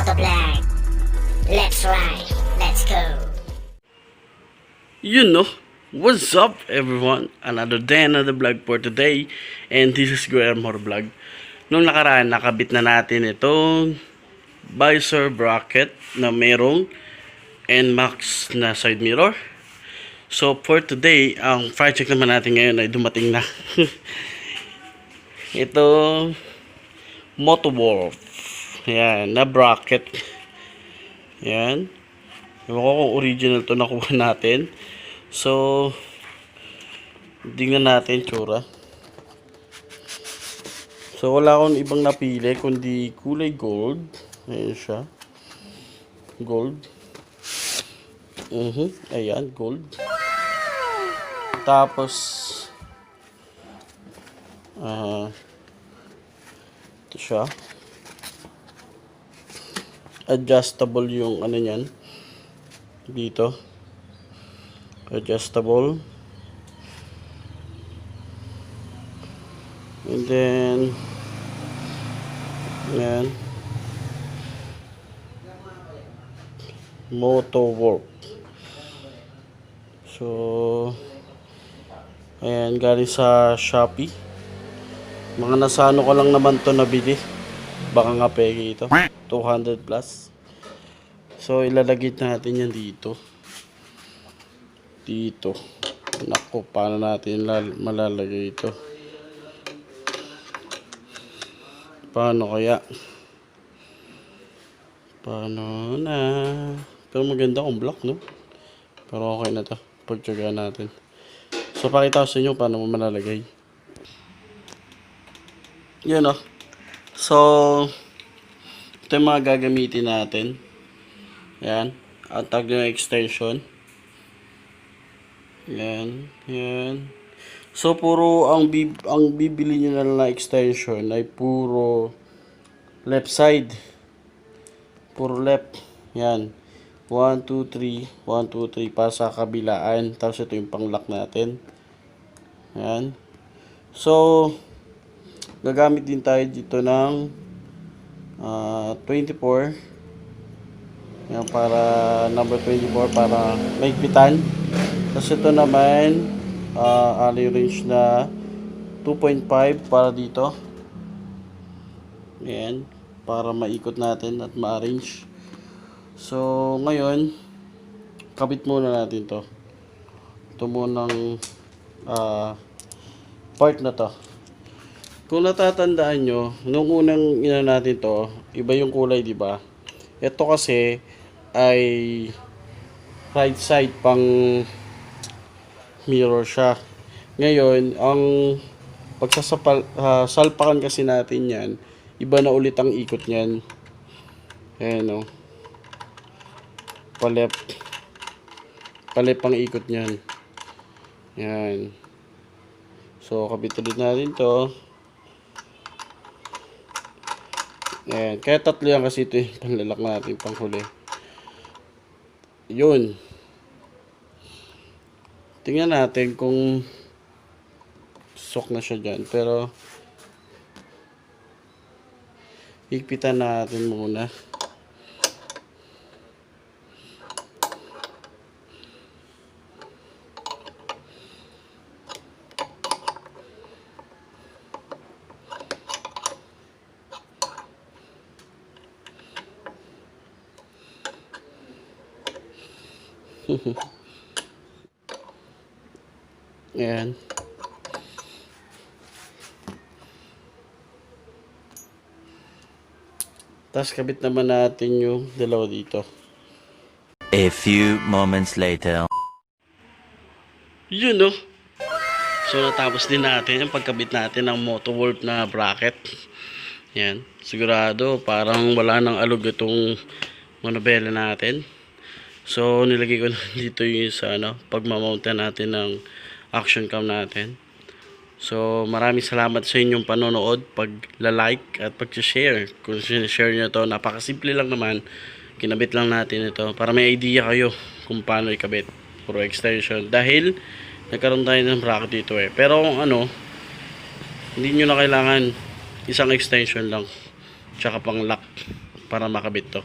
Motovlog. Let's ride. Let's go. You know, what's up everyone? Another day, another vlog for today. And this is Yamaha Vlog. Nung nakaraan, nakabit na natin itong visor bracket na merong NMAX na side mirror. So for today, ang project naman natin ngayon ay dumating na. Ito Motowolf. Yan, na bracket. Yan. Ewan ko kung original to nakuha natin. So, tingnan natin tsura. So, wala akong ibang napili kundi kulay gold. Ayan siya. Gold. Ayan, gold. Tapos, ito siya. Adjustable yung ano niyan. Dito. Adjustable. And then, yan. Motowolf. So, ayan, galing sa Shopee. Mga nasano ko lang naman to nabili. Baka nga peke ito. 200 plus. So, ilalagay natin yan dito. Dito. Naku, paano natin malalagay ito? Paano kaya? Paano na? Pero maganda kung block, no? Pero okay na to. Pagtsagaan natin. So, pakita ko sa inyo paano mo malalagay. Yun, oh. So, ito yung mga gagamitin natin. Yan. Ang tag ng extension. Yan. Yan. So, puro ang bibili nyo na lang na extension ay puro left side. Puro left. Yan. 1, 2, 3. 1, 2, 3 pa sa kabilaan. Tapos ito yung pang-lock natin. Yan. So, gagamit din tayo dito ng 24. Yan, para number 24 para maigpitan. Tapos ito naman alley range na 2.5 para dito. Yan, para maikot natin at ma-arrange. So ngayon, kabit muna natin to. Ito munang part na to. Kung natatandaan nyo, nung unang ina natin to, iba yung kulay, di ba? Ito kasi ay right side pang mirror siya. Ngayon, ang salpakan kasi natin yan, iba na ulit ang ikot niyan. Ayan o. Palep ang ikot niyan. Yan. So, kabit ulit natin to. Ayan. Kaya tatlo yan kasi ito yung panlalak natin pang huli. Yun. Tingnan natin kung sok na siya dyan. Pero, higpitan natin muna. Ayan. Tapos kabit naman natin yung dalawa dito. A few moments later. Yun, no? So natapos din natin yung pagkabit natin ng Motowolf na bracket. Yan. Sigurado parang wala nang alog itong manobela natin. So nilagay ko na dito yung sa pagmamount natin ng action cam natin. So maraming salamat sa inyong panonood, pag-like at pag-share. Kung share nyo to, napakasimple lang naman. Kinabit lang natin ito para may idea kayo kung paano ikabit. Puro extension. Dahil nagkaroon tayo ng bracket dito eh. Pero kung hindi nyo na kailangan isang extension lang. Tsaka pang lock. para makabit to.